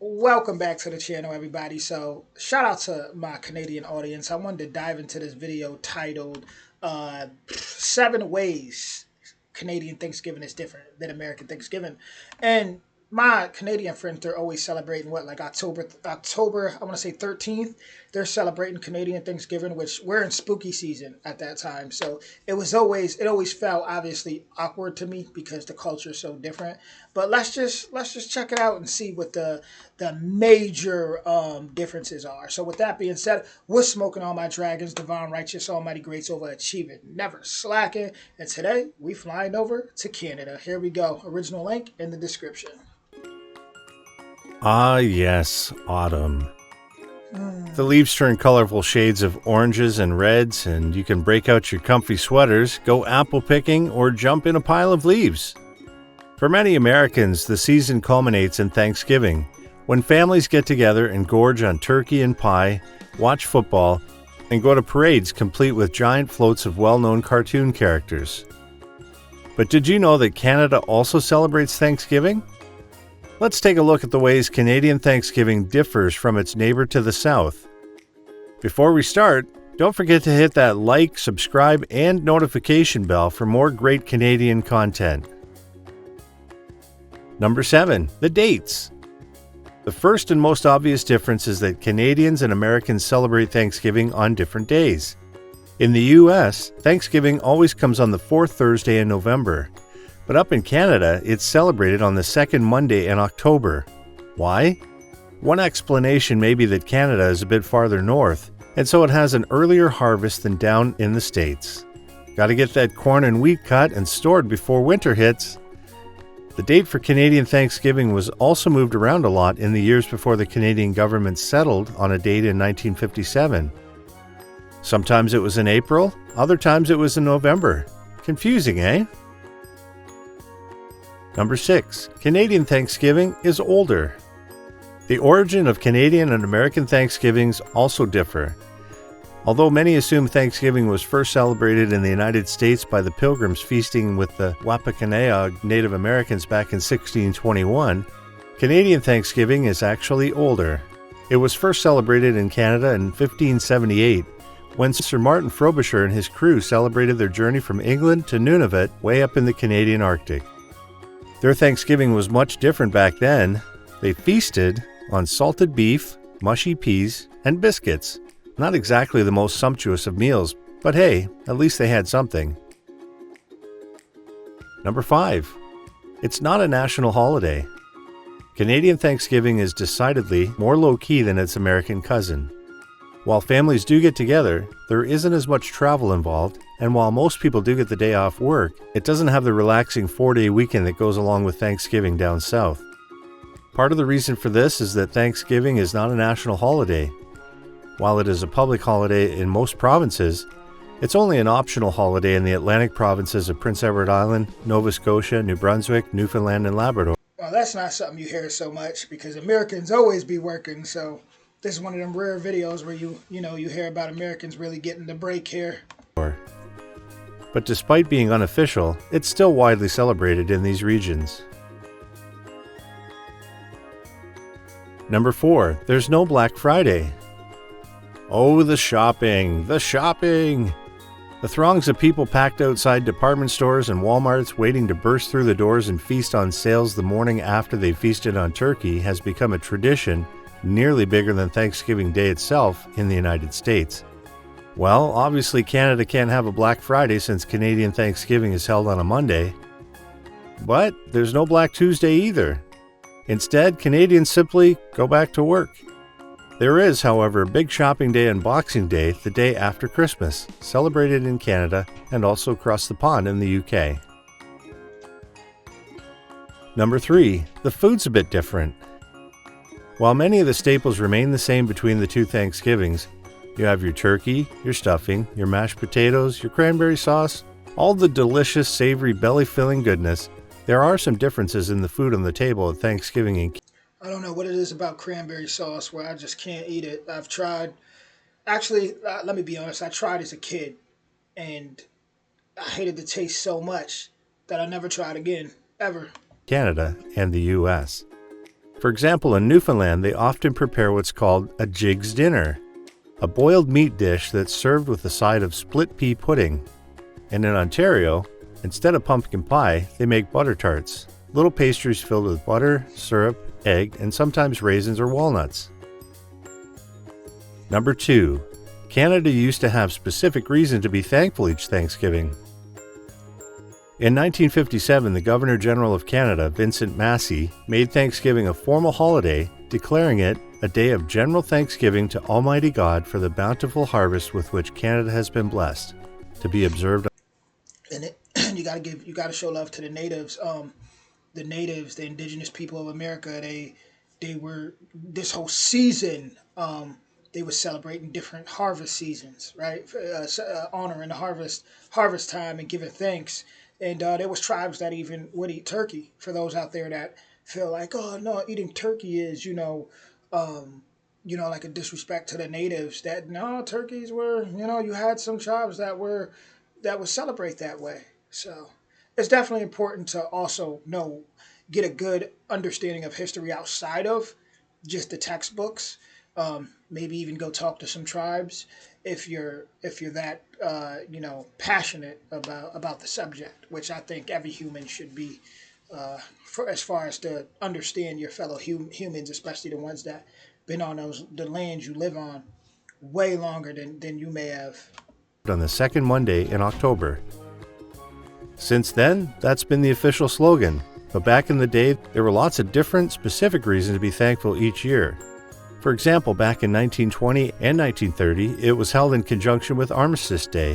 Welcome back to the channel, everybody. So, shout out to my Canadian audience. I wanted to dive into this video titled 7 Ways Canadian Thanksgiving is Different than American Thanksgiving. And my Canadian friends, they're always celebrating what, like October, I want to say 13th. They're celebrating Canadian Thanksgiving, which we're in spooky season at that time. So it always felt obviously awkward to me because the culture is so different. But let's just check it out and see what the major differences are. So with that being said, we're smoking all my dragons, divine righteous, almighty greats over achieving, never slacking. And today we flying over to Canada. Here we go. Original link in the description. Ah, yes, autumn. The leaves turn colorful shades of oranges and reds, and you can break out your comfy sweaters, go apple picking, or jump in a pile of leaves. For many Americans, the season culminates in Thanksgiving, when families get together and gorge on turkey and pie, watch football, and go to parades complete with giant floats of well-known cartoon characters. But did you know that Canada also celebrates Thanksgiving? Let's take a look at the ways Canadian Thanksgiving differs from its neighbor to the south. Before we start, don't forget to hit that like, subscribe, and notification bell for more great Canadian content. Number 7. The dates. The first and most obvious difference is that Canadians and Americans celebrate Thanksgiving on different days. In the US, Thanksgiving always comes on the fourth Thursday in November. But up in Canada, it's celebrated on the second Monday in October. Why? One explanation may be that Canada is a bit farther north, and so it has an earlier harvest than down in the States. Gotta get that corn and wheat cut and stored before winter hits. The date for Canadian Thanksgiving was also moved around a lot in the years before the Canadian government settled on a date in 1957. Sometimes it was in April, other times it was in November. Confusing, eh? Number 6. Canadian Thanksgiving is older. The origin of Canadian and American Thanksgivings also differ. Although many assume Thanksgiving was first celebrated in the United States by the Pilgrims feasting with the Wampanoag Native Americans back in 1621, Canadian Thanksgiving is actually older. It was first celebrated in Canada in 1578, when Sir Martin Frobisher and his crew celebrated their journey from England to Nunavut way up in the Canadian Arctic. Their Thanksgiving was much different back then. They feasted on salted beef, mushy peas, and biscuits. Not exactly the most sumptuous of meals, but hey, at least they had something. Number 5. It's not a national holiday. Canadian Thanksgiving is decidedly more low-key than its American cousin. While families do get together, there isn't as much travel involved, and while most people do get the day off work, it doesn't have the relaxing 4-day weekend that goes along with Thanksgiving down south. Part of the reason for this is that Thanksgiving is not a national holiday. While it is a public holiday in most provinces, it's only an optional holiday in the Atlantic provinces of Prince Edward Island, Nova Scotia, New Brunswick, Newfoundland, and Labrador. Well, that's not something you hear so much because Americans always be working. So this is one of them rare videos where you hear about Americans really getting the break here. But despite being unofficial, it's still widely celebrated in these regions. Number 4. There's no Black Friday. Oh, the shopping! The shopping! The throngs of people packed outside department stores and Walmarts waiting to burst through the doors and feast on sales the morning after they feasted on turkey has become a tradition nearly bigger than Thanksgiving Day itself in the United States. Well, obviously Canada can't have a Black Friday since Canadian Thanksgiving is held on a Monday. But there's no Black Tuesday either. Instead, Canadians simply go back to work. There is, however, a big shopping day on Boxing Day, the day after Christmas, celebrated in Canada and also across the pond in the UK. Number 3. The food's a bit different. While many of the staples remain the same between the two Thanksgivings, you have your turkey, your stuffing, your mashed potatoes, your cranberry sauce, all the delicious, savory, belly-filling goodness, there are some differences in the food on the table at Thanksgiving in I don't know what it is about cranberry sauce where I just can't eat it. I've tried. Actually, let me be honest. I tried as a kid, and I hated the taste so much that I never tried again, ever. Canada and the US. For example, in Newfoundland, they often prepare what's called a jig's dinner, a boiled meat dish that's served with a side of split pea pudding. And in Ontario, instead of pumpkin pie, they make butter tarts, little pastries filled with butter, syrup, egg, and sometimes raisins or walnuts. Number 2. Canada used to have specific reason to be thankful each Thanksgiving. In 1957, the Governor-General of Canada, Vincent Massey, made Thanksgiving a formal holiday, declaring it a day of general thanksgiving to Almighty God for the bountiful harvest with which Canada has been blessed, to be observed. And you gotta show love to the natives. The natives, the indigenous people of America, they were this whole season. They were celebrating different harvest seasons, right? Honoring the harvest time and giving thanks. And there was tribes that even would eat turkey. For those out there that feel like, oh no, eating turkey is like a disrespect to the natives. That no, turkeys were, you had some tribes that would celebrate that way. So it's definitely important to also get a good understanding of history outside of just the textbooks. Maybe even go talk to some tribes if you're that passionate about the subject, which I think every human should be. For as far as to understand your fellow humans, especially the ones that been on the lands you live on way longer than you may have. On the second Monday in October. Since then, that's been the official slogan. But back in the day, there were lots of different specific reasons to be thankful each year. For example, back in 1920 and 1930, it was held in conjunction with Armistice Day.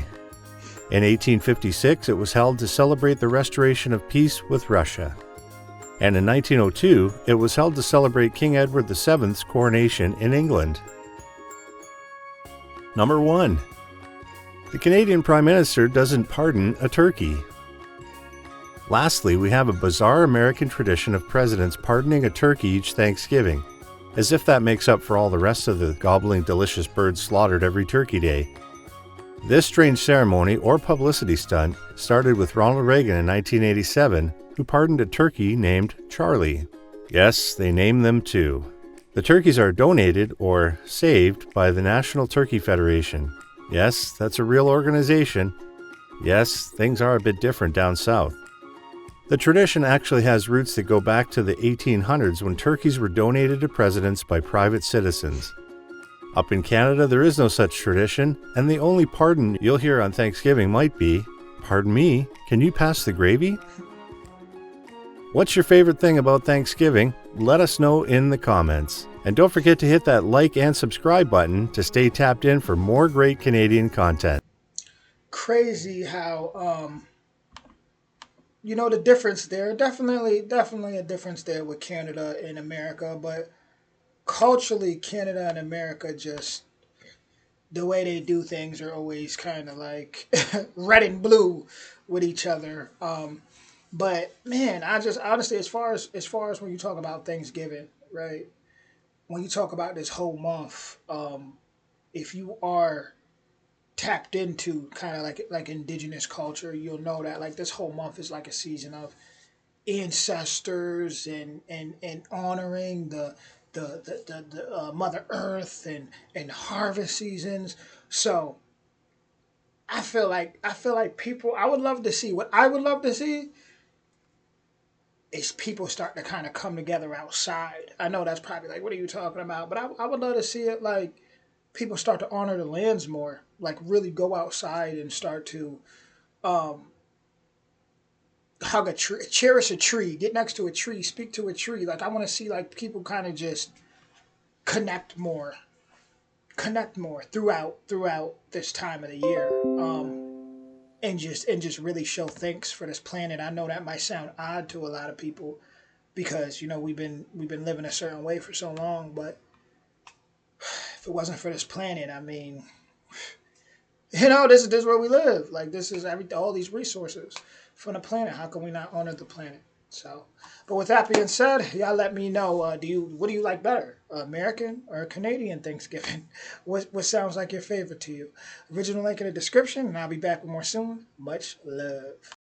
In 1856, it was held to celebrate the restoration of peace with Russia. And in 1902, it was held to celebrate King Edward VII's coronation in England. Number 1. The Canadian Prime Minister doesn't pardon a turkey. Lastly, we have a bizarre American tradition of presidents pardoning a turkey each Thanksgiving, as if that makes up for all the rest of the gobbling delicious birds slaughtered every Turkey Day. This strange ceremony or publicity stunt started with Ronald Reagan in 1987, who pardoned a turkey named Charlie. Yes, they named them too. The turkeys are donated or saved by the National Turkey Federation. Yes, that's a real organization. Yes, things are a bit different down south. The tradition actually has roots that go back to the 1800s when turkeys were donated to presidents by private citizens. Up in Canada, there is no such tradition, and the only pardon you'll hear on Thanksgiving might be, "Pardon me, can you pass the gravy?" What's your favorite thing about Thanksgiving? Let us know in the comments. And don't forget to hit that like and subscribe button to stay tapped in for more great Canadian content. Crazy how the difference there. Definitely a difference there with Canada and America, but culturally, Canada and America, just the way they do things are always kind of like red and blue with each other. But man, I just honestly, as far as when you talk about Thanksgiving, right? When you talk about this whole month, if you are tapped into kind of like indigenous culture, you'll know that like this whole month is like a season of ancestors and honoring the Mother Earth and harvest seasons. So I feel like people. What I would love to see is people start to kind of come together outside. I know that's probably like, what are you talking about? But I would love to see it like people start to honor the lands more, like really go outside and start to um, hug a tree, cherish a tree, get next to a tree, speak to a tree. Like I want to see like people kind of just connect more, connect more throughout this time of the year. And just really show thanks for this planet. I know that might sound odd to a lot of people because we've been living a certain way for so long, but if it wasn't for this planet, I mean, this is where we live. Like this is all these resources from the planet. How can we not honor the planet? So, but with that being said, y'all let me know. What do you like better, American or Canadian Thanksgiving? What sounds like your favorite to you? Original link in the description, and I'll be back with more soon. Much love.